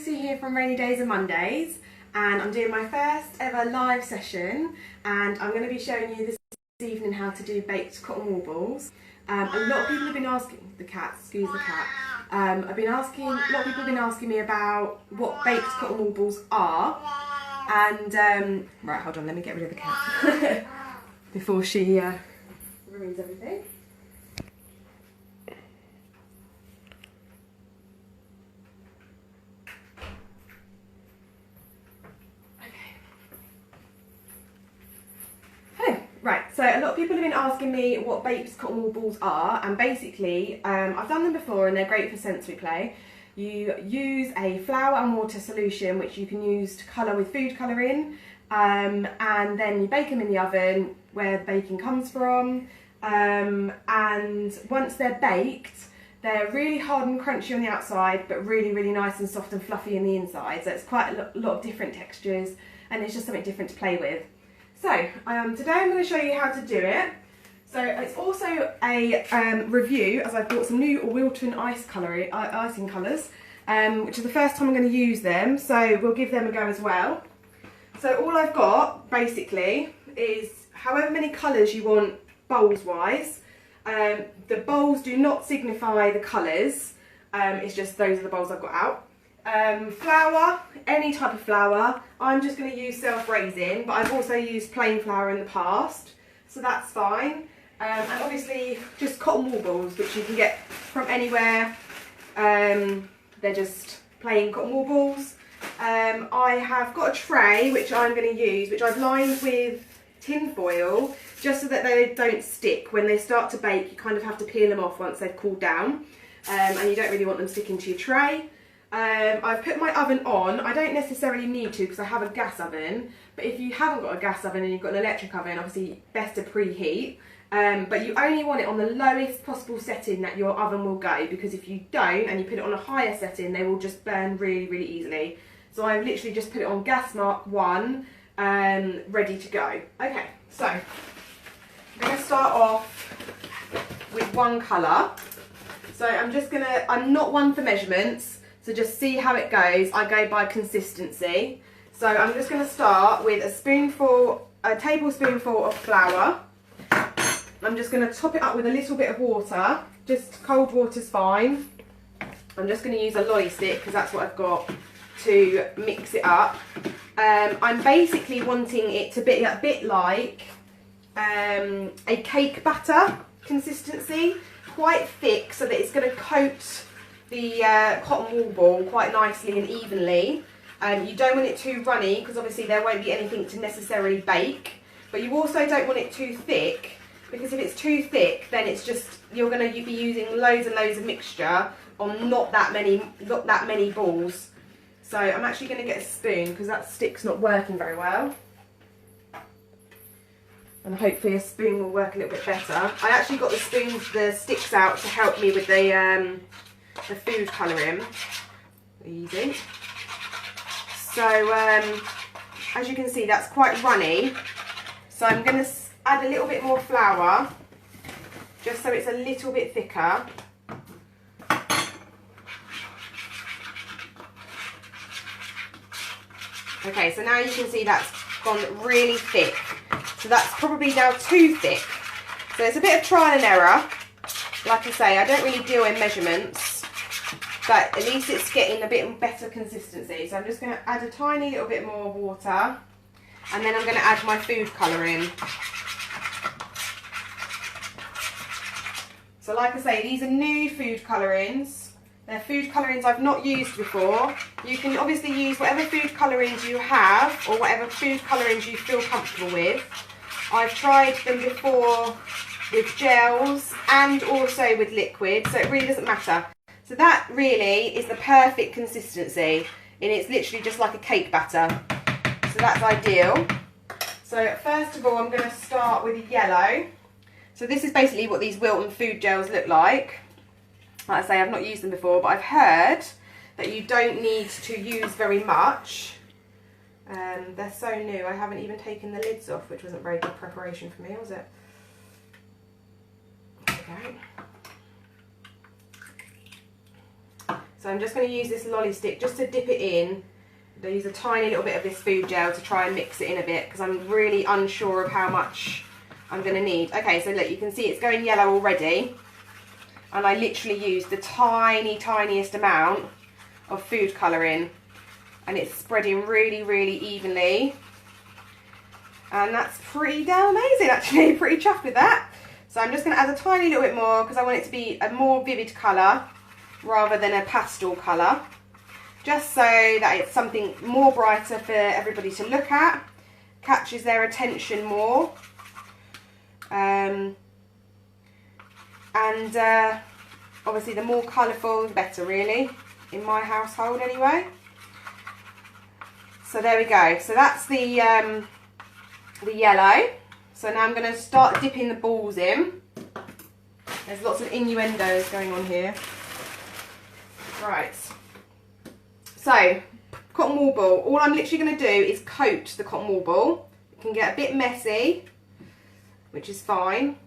Josie here from Rainy Days and Mondays, and I'm doing my first ever live session, and I'm going to be showing you this evening how to do baked cotton wool balls. A lot of people have been asking, a lot of people have been asking me about what baked cotton wool balls are, and right, hold on, let me get rid of the cat before she ruins everything. Right, so a lot of people have been asking me what baked cotton wool balls are, and basically I've done them before and they're great for sensory play. You use a flour and water solution which you can use to colour with food colouring, and then you bake them in the oven where the baking comes from, and once they're baked they're really hard and crunchy on the outside but really nice and soft and fluffy in the inside, so it's quite a lot of different textures and it's just something different to play with. So, today I'm going to show you how to do it. So it's also a review, as I've bought some new Wilton icing colours, which is the first time I'm going to use them, so we'll give them a go as well. So all I've got, basically, is however many colours you want bowls-wise. The bowls do not signify the colours, it's just those are the bowls I've got out. Flour, any type of flour. I'm just going to use self-raising, but I've also used plain flour in the past, so that's fine. And obviously just cotton wool balls, which you can get from anywhere. They're just plain cotton wool balls. I have got a tray which I'm going to use, which I've lined with tin foil, just so that they don't stick. When they start to bake, you kind of have to peel them off once they've cooled down, and you don't really want them sticking to your tray. I've put my oven on. I don't necessarily need to because I have a gas oven, but if you haven't got a gas oven and you've got an electric oven, obviously best to preheat, but you only want it on the lowest possible setting that your oven will go, because if you don't and you put it on a higher setting, they will just burn really easily. So I've literally just put it on gas mark 1, ready to go. Okay, so I'm going to start off with one colour. So I'm not one for measurements, so just see how it goes. I go by consistency. So I'm just going to start with a tablespoonful of flour. I'm just going to top it up with a little bit of water. Just cold water's fine. I'm just going to use a lolly stick because that's what I've got to mix it up. I'm basically wanting it to be a bit like a cake batter consistency, quite thick so that it's going to coat the cotton wool ball quite nicely and evenly. You don't want it too runny because obviously there won't be anything to necessarily bake, but you also don't want it too thick, because if it's too thick then it's just, you're going to be using loads and loads of mixture on not that many balls. So I'm actually going to get a spoon because that stick's not working very well, and hopefully a spoon will work a little bit better. I actually got the sticks out to help me with the food colouring. Easy. So as you can see, that's quite runny, so I'm going to add a little bit more flour just so it's a little bit thicker. Okay, so now you can see that's gone really thick, so that's probably now too thick, so it's a bit of trial and error. Like I say, I don't really deal in measurements, but at least it's getting a bit better consistency. So I'm just going to add a tiny little bit more water, and then I'm going to add my food colouring. So like I say, these are new food colourings. They're food colourings I've not used before. You can obviously use whatever food colourings you have, or whatever food colourings you feel comfortable with. I've tried them before with gels and also with liquid, so it really doesn't matter. So that really is the perfect consistency, and it's literally just like a cake batter. So that's ideal. So first of all, I'm going to start with yellow. So this is basically what these Wilton food gels look like. Like I say, I've not used them before, but I've heard that you don't need to use very much. They're so new, I haven't even taken the lids off, which wasn't very good preparation for me, was it? Okay. So I'm just going to use this lolly stick just to dip it in. I use a tiny little bit of this food gel to try and mix it in a bit because I'm really unsure of how much I'm going to need. Okay, so look, you can see it's going yellow already. And I literally used the tiniest amount of food colouring. And it's spreading really, really evenly. And that's pretty damn amazing, actually. Pretty chuffed with that. So I'm just going to add a tiny little bit more because I want it to be a more vivid colour rather than a pastel colour. Just so that it's something more brighter for everybody to look at. Catches their attention more. Obviously the more colourful the better, really, in my household anyway. So there we go. So that's the yellow. So now I'm going to start dipping the balls in. There's lots of innuendos going on here. Right. So, cotton wool ball. All I'm literally going to do is coat the cotton wool ball. It can get a bit messy, which is fine.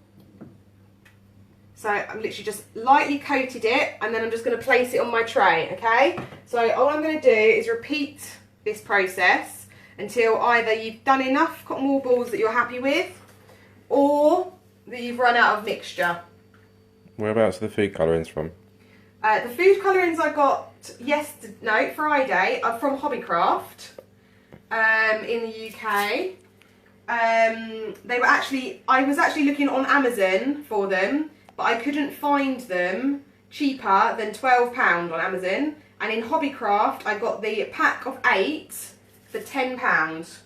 So I'm literally just lightly coated it and then I'm just going to place it on my tray, okay? So all I'm going to do is repeat this process until either you've done enough cotton wool balls that you're happy with or that you've run out of mixture. Whereabouts are the food colourings from? The food colourings I got Friday are from Hobbycraft in the UK. I was actually looking on Amazon for them, but I couldn't find them cheaper than £12 on Amazon. And in Hobbycraft, I got the pack of 8 for £10,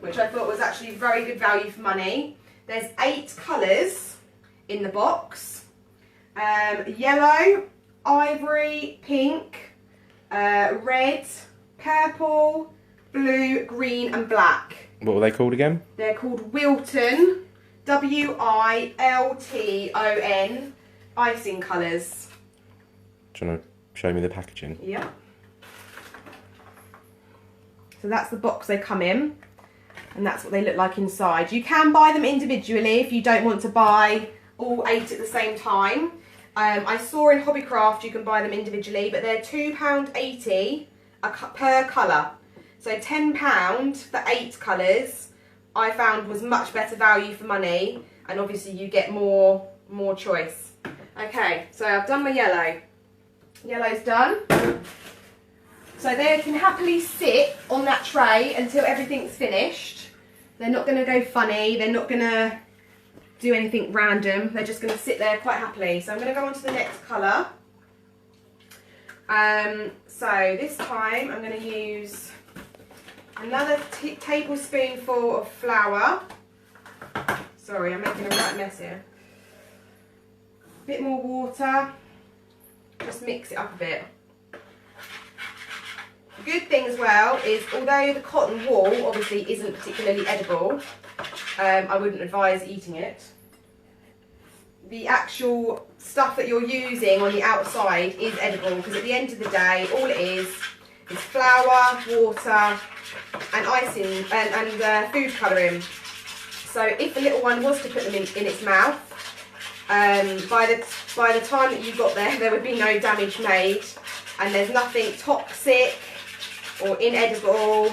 which I thought was actually very good value for money. There's 8 colours in the box. Yellow, ivory, pink, red, purple, blue, green and black. What were they called again? They're called Wilton, Wilton, icing colours. Do you want to show me the packaging? Yeah. So that's the box they come in, and that's what they look like inside. You can buy them individually if you don't want to buy all 8 at the same time. I saw in Hobbycraft you can buy them individually, but they're £2.80 per colour. So £10 for 8 colours I found was much better value for money, and obviously you get more choice. Okay, so I've done my yellow. Yellow's done. So they can happily sit on that tray until everything's finished. They're not going to go funny, they're not going to do anything random, they're just going to sit there quite happily. So I'm going to go on to the next colour. So this time I'm going to use another tablespoonful of flour. Sorry, I'm making a right mess here. A bit more water, just mix it up a bit. The good thing as well is, although the cotton wool obviously isn't particularly edible, I wouldn't advise eating it. The actual stuff that you're using on the outside is edible, because at the end of the day, all it is flour, water, and icing and food colouring. So if the little one was to put them in its mouth, by the time that you got there, there would be no damage made, and there's nothing toxic or inedible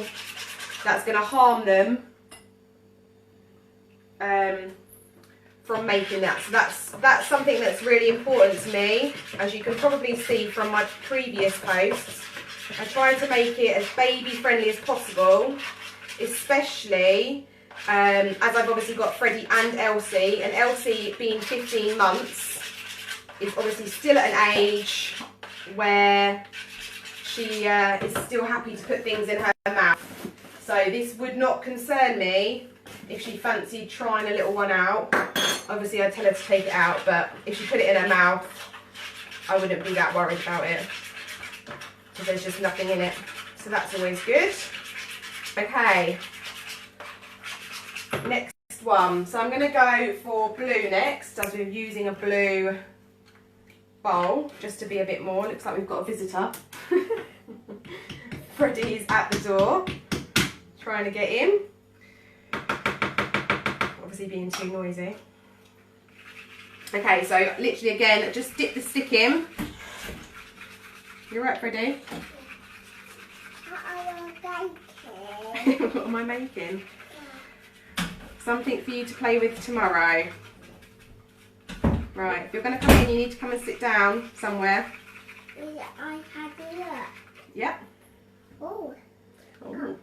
that's going to harm them from making that. So that's something that's really important to me. As you can probably see from my previous posts, I try to make it as baby friendly as possible, especially as I've obviously got Freddie and Elsie, and Elsie being 15 months is obviously still at an age where she is still happy to put things in her mouth. So this would not concern me if she fancied trying a little one out. Obviously I'd tell her to take it out, but if she put it in her mouth, I wouldn't be that worried about it, because there's just nothing in it. So that's always good. Okay, next one. So I'm going to go for blue next, as we're using a blue bowl, just to be a bit more. Looks like we've got a visitor. Freddie's at the door, trying to get in. Obviously being too noisy. Okay, so literally again, just dip the stick in. You're right, Freddie. What am I making? Something for you to play with tomorrow. Right, if you're going to come in, you need to come and sit down somewhere. I have a look. Yep. Oh. Oh.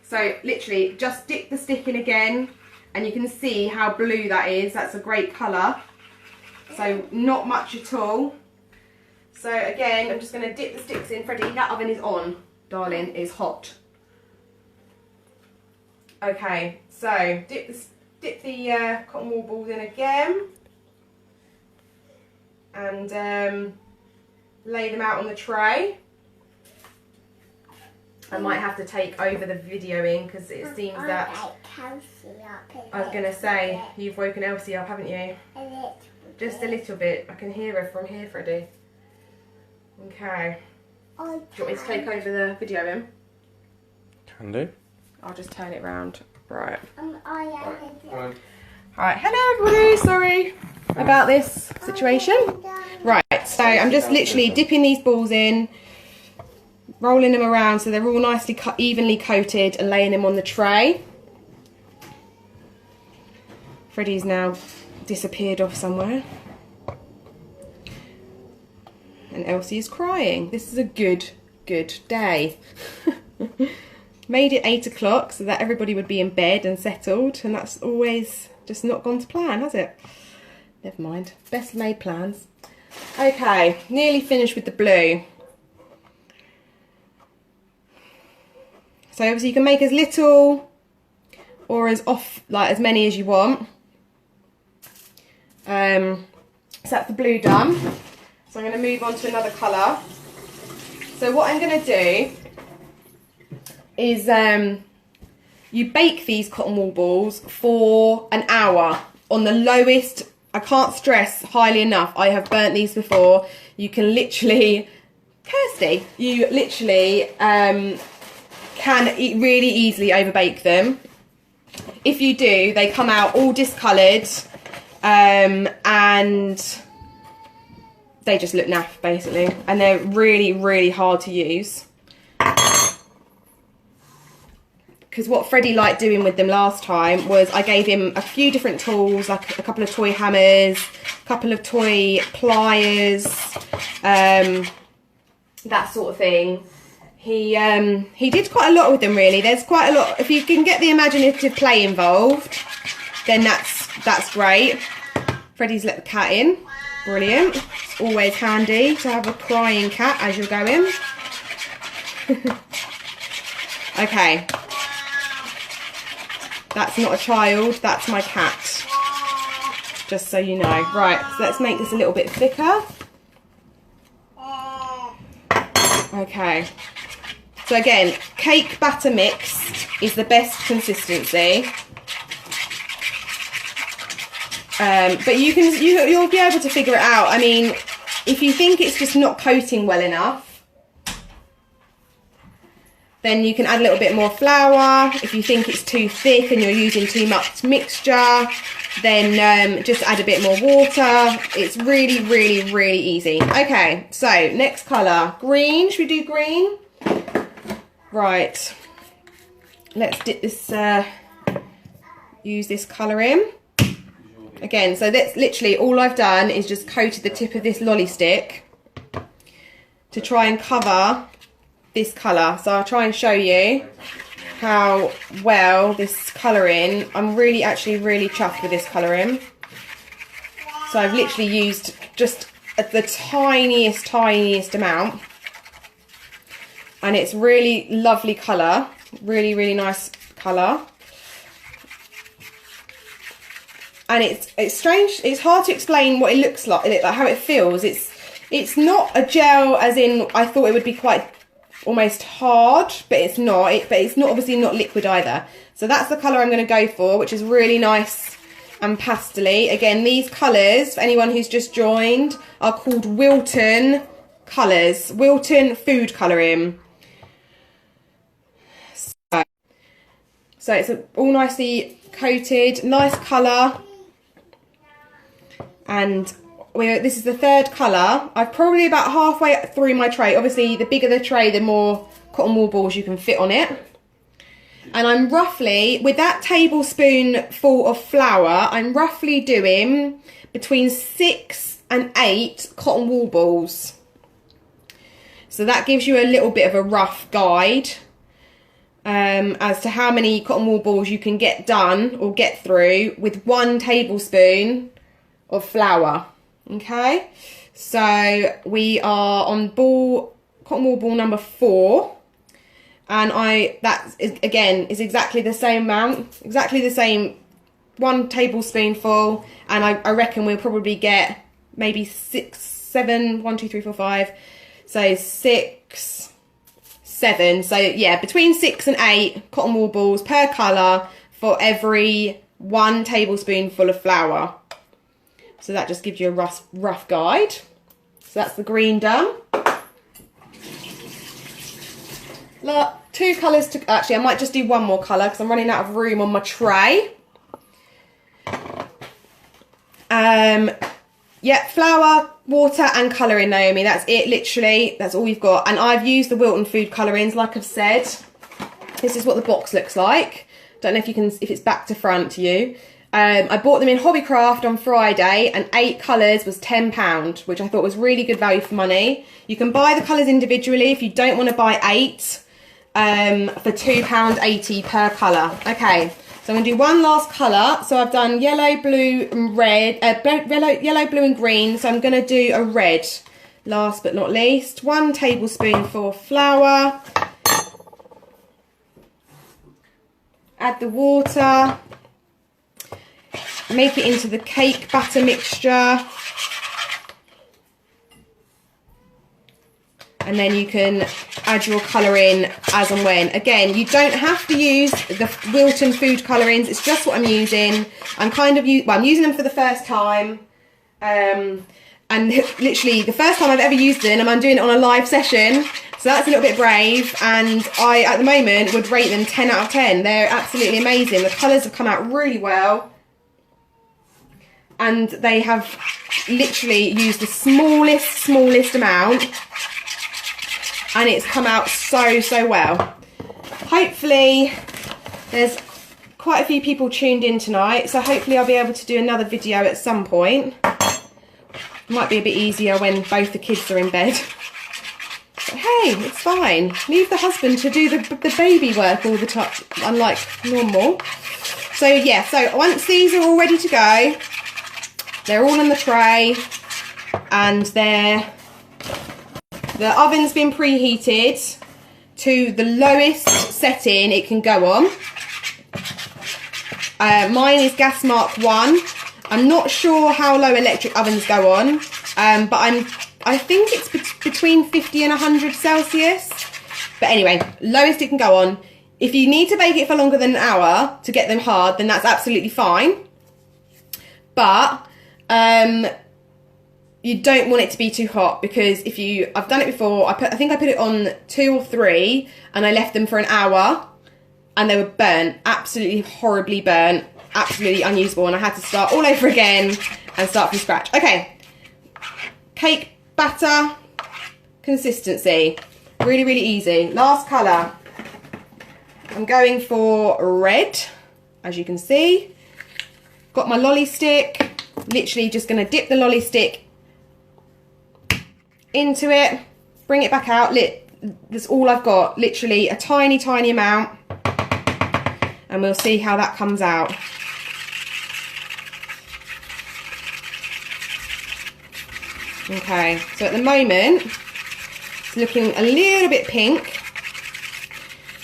So literally just dip the stick in again and you can see how blue that is. That's a great colour. So not much at all. So again, I'm just going to dip the sticks in. Freddie, that oven is on, darling, it's hot. Okay, so dip the cotton wool balls in again and lay them out on the tray. I might have to take over the videoing because it seems that I was going to say you've woken Elsie up, haven't you? Just a little bit. I can hear her from here, Freddie. Okay. Do you want me to take over the videoing? Can do. I'll just turn it round. Right. Right. Alright, hello everybody, sorry about this situation. Right, so I'm just literally dipping these balls in, rolling them around so they're all nicely evenly coated and laying them on the tray. Freddie's now disappeared off somewhere. And Elsie is crying. This is a good day. Made it 8 o'clock so that everybody would be in bed and settled, and that's always just not gone to plan, has it? Never mind. Best laid plans. Okay, nearly finished with the blue. So obviously you can make as little or as many as you want. So that's the blue done. So I'm going to move on to another colour. So what I'm going to do is you bake these cotton wool balls for an hour on the lowest. I can't stress highly enough, I have burnt these before. You can literally, Kirsty, you literally can really easily overbake them. If you do, they come out all discoloured and they just look naff basically, and they're really hard to use. Because what Freddie liked doing with them last time was I gave him a few different tools, like a couple of toy hammers, a couple of toy pliers, that sort of thing. He did quite a lot with them really. There's quite a lot. If you can get the imaginative play involved, then that's great. Freddie's let the cat in. Brilliant. It's always handy to have a crying cat as you're going. Okay. That's not a child, that's my cat. Just so you know. Right, so let's make this a little bit thicker. Okay. So again, cake batter mix is the best consistency. But you'll be able to figure it out. I mean, if you think it's just not coating well enough, then you can add a little bit more flour. If you think it's too thick and you're using too much mixture, then just add a bit more water. It's really easy. Okay, so next colour, green. Should we do green? Right. Let's dip this, use this colour in. Again, so that's literally all I've done is just coated the tip of this lolly stick to try and cover this colour. So I'll try and show you how well this colouring, I'm really chuffed with this colouring. So I've literally used just the tiniest amount, and it's really lovely colour, really nice colour. And it's strange, it's hard to explain what it looks like how it feels. It's not a gel as in I thought it would be quite almost hard, but it's not. But it's not obviously not liquid either. So that's the colour I'm going to go for, which is really nice and pastel-y. Again, these colours, for anyone who's just joined, are called Wilton colours. Wilton food colouring. So it's all nicely coated, nice colour. And this is the third colour. I'm probably about halfway through my tray. Obviously, the bigger the tray, the more cotton wool balls you can fit on it. And I'm roughly, with that tablespoonful of flour, I'm roughly doing between 6 and 8 cotton wool balls. So that gives you a little bit of a rough guide as to how many cotton wool balls you can get done or get through with 1 tablespoon of flour. Okay, so we are on cotton wool ball number 4. And that is, again, is exactly the same amount, exactly the same, 1 tablespoonful. And I reckon we'll probably get maybe 6, 7, 1, 2, 3, 4, 5. So 6, 7. So yeah, between 6 and 8 cotton wool balls per colour for every 1 tablespoonful of flour. So that just gives you a rough guide. So that's the green done. Look, 2 colours to... Actually, I might just do 1 more colour because I'm running out of room on my tray. Yeah, flour, water and colouring, Naomi. That's it, literally. That's all you've got. And I've used the Wilton food colourings, like I've said. This is what the box looks like. Don't know if you can, if it's back to front to you. I bought them in Hobbycraft on Friday and 8 colours was £10, which I thought was really good value for money. You can buy the colours individually if you don't want to buy 8 for £2.80 per colour. Okay, so I'm going to do 1 last colour. So I've done yellow, blue and red, yellow, blue and green. So I'm going to do a red last but not least. 1 tablespoonful of flour. Add the water. Make it into the cake batter mixture. And then you can add your colour in as and when. Again, you don't have to use the Wilton food colourings. It's just what I'm using. I'm using them for the first time. And literally the first time I've ever used them, and I'm doing it on a live session. So that's a little bit brave. And I, at the moment, would rate them 10 out of 10. They're absolutely amazing. The colours have come out really well. And they have literally used the smallest amount. And it's come out so well. Hopefully, there's quite a few people tuned in tonight. So hopefully I'll be able to do another video at some point. Might be a bit easier when both the kids are in bed. But hey, it's fine. Leave the husband to do the baby work all the time, unlike normal. So yeah, so once these are all ready to go, they're all on the tray, and the oven's been preheated to the lowest setting it can go on. Mine is gas mark 1. I'm not sure how low electric ovens go on, but I think it's between 50 and 100 Celsius. But anyway, lowest it can go on. If you need to bake it for longer than an hour to get them hard, then that's absolutely fine. But you don't want it to be too hot, because I've done it before. I think I put it on 2 or 3 and I left them for an hour and they were burnt, absolutely horribly burnt, absolutely unusable, and I had to start all over again and start from scratch. Okay, cake batter consistency, really easy. Last colour, I'm going for red, as you can see. Got my lolly stick, literally just going to dip the lolly stick into it, bring it back out. That's all I've got, literally a tiny amount, and we'll see how that comes out. Okay, so at the moment it's looking a little bit pink.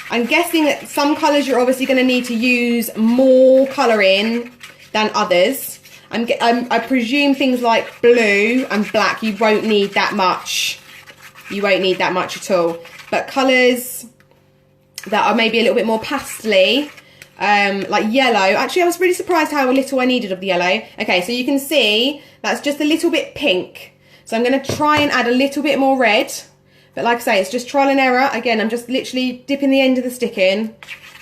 I'm guessing that some colours you're obviously going to need to use more colour in than others. I presume things like blue and black, you won't need that much. You won't need that much at all. But colours that are maybe a little bit more pastel-y, like yellow. Actually, I was really surprised how little I needed of the yellow. Okay, so you can see that's just a little bit pink. So I'm going to try and add a little bit more red. But like I say, it's just trial and error. Again, I'm just literally dipping the end of the stick in.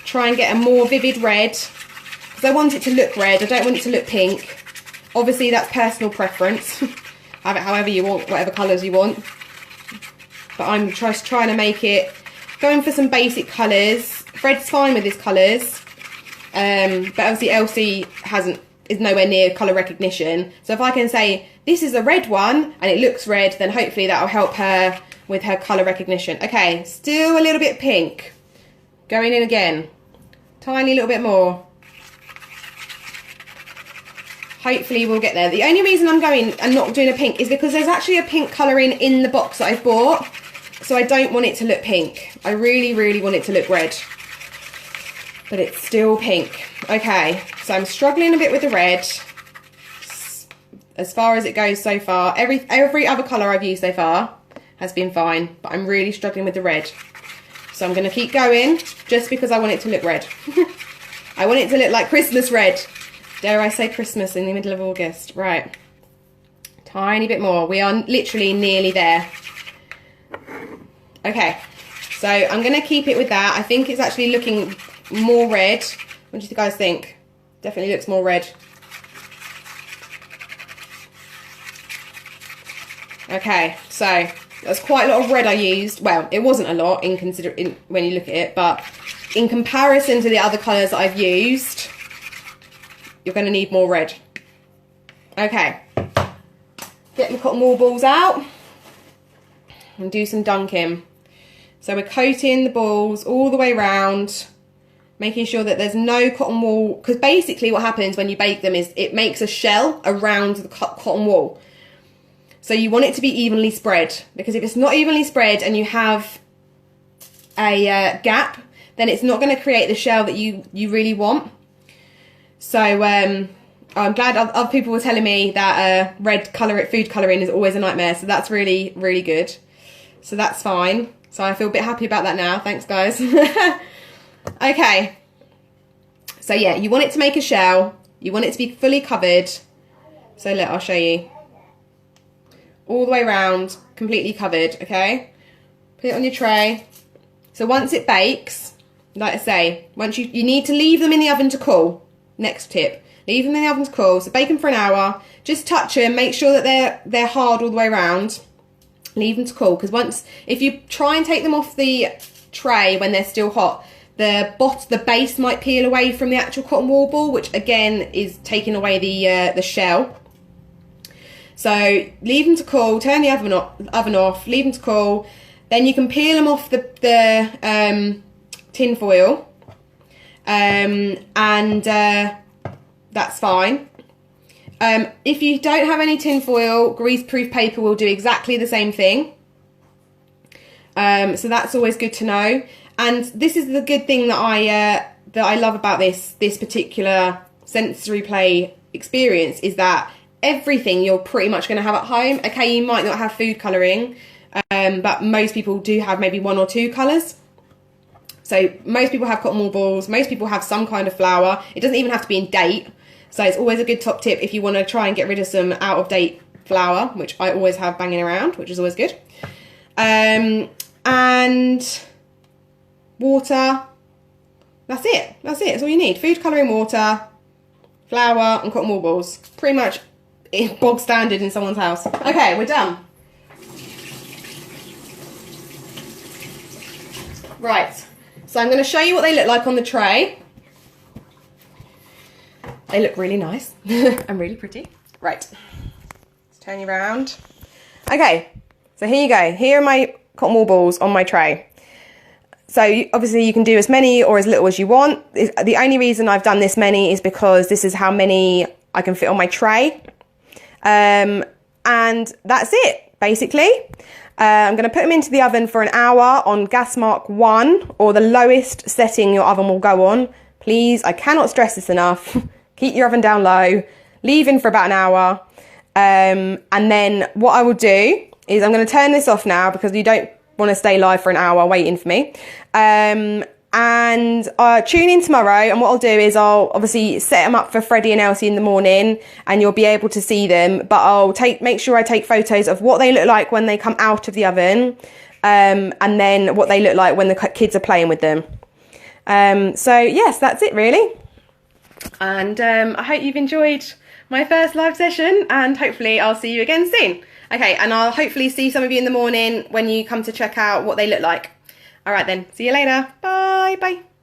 Try and get a more vivid red. Because I want it to look red. I don't want it to look pink. Obviously, that's personal preference. have it however you want, whatever colours you want. But I'm just trying to make it, going for some basic colours. Fred's fine with his colours, but obviously Elsie is nowhere near colour recognition. So if I can say, this is a red one, and it looks red, then hopefully that'll help her with her colour recognition. Okay, still a little bit pink. Going in again. Tiny little bit more. Hopefully we'll get there. The only reason I'm going and not doing a pink is because there's actually a pink colouring in the box that I've bought. So I don't want it to look pink. I really, really want it to look red. But it's still pink. Okay, so I'm struggling a bit with the red. As far as it goes so far. Every other colour I've used so far has been fine. But I'm really struggling with the red. So I'm going to keep going just because I want it to look red. I want it to look like Christmas red. Dare I say Christmas in the middle of August. Right. Tiny bit more. We are literally nearly there. Okay. So I'm going to keep it with that. I think it's actually looking more red. What do you guys think? Definitely looks more red. Okay. So that's quite a lot of red I used. Well, it wasn't a lot when you look at it. But in comparison to the other colours that I've used, you're going to need more red. Okay. Get my cotton wool balls out and do some dunking. So we're coating the balls all the way around, making sure that there's no cotton wool, because basically what happens when you bake them is it makes a shell around the cotton wool. So you want it to be evenly spread, because if it's not evenly spread and you have a gap, then it's not going to create the shell that you really want. So I'm glad other people were telling me that red food colouring is always a nightmare. So that's really, really good. So that's fine. So I feel a bit happy about that now. Thanks, guys. Okay. So yeah, you want it to make a shell. You want it to be fully covered. So look, I'll show you. All the way around, completely covered, okay? Put it on your tray. So once it bakes, like I say, once you need to leave them in the oven to cool. Next tip, leave them in the oven to cool. So bake them for an hour. Just touch them, make sure that they're hard all the way around. Leave them to cool, because if you try and take them off the tray when they're still hot, the base might peel away from the actual cotton wool ball, which again is taking away the shell. So leave them to cool. Turn the oven off. Leave them to cool. Then you can peel them off the tin foil. That's fine. If you don't have any tin foil, grease-proof paper will do exactly the same thing. So that's always good to know. And this is the good thing that I love about this particular sensory play experience, is that everything you're pretty much going to have at home. Okay, you might not have food colouring, but most people do have maybe 1 or 2 colours. So most people have cotton wool balls, most people have some kind of flour. It doesn't even have to be in date. So it's always a good top tip if you want to try and get rid of some out of date flour, which I always have banging around, which is always good. And water. That's it. That's all you need. Food colouring, water, flour and cotton wool balls. Pretty much bog standard in someone's house. Okay, we're done. Right. So I'm going to show you what they look like on the tray. They look really nice and really pretty. Right. Let's turn you around. Okay. So here you go. Here are my cotton wool balls on my tray. So obviously you can do as many or as little as you want. The only reason I've done this many is because this is how many I can fit on my tray. And that's it, basically. I'm going to put them into the oven for an hour on gas mark 1, or the lowest setting your oven will go on. Please, I cannot stress this enough. Keep your oven down low. Leave in for about an hour. And then what I will do is I'm going to turn this off now, because you don't want to stay live for an hour waiting for me. And tune in tomorrow, and what I'll do is I'll obviously set them up for Freddie and Elsie in the morning, and you'll be able to see them, but I'll make sure I take photos of what they look like when they come out of the oven, and then what they look like when the kids are playing with them. So yes, that's it really. And I hope you've enjoyed my first live session, and hopefully I'll see you again soon. Okay, and I'll hopefully see some of you in the morning when you come to check out what they look like. All right then, see you later. Bye, bye.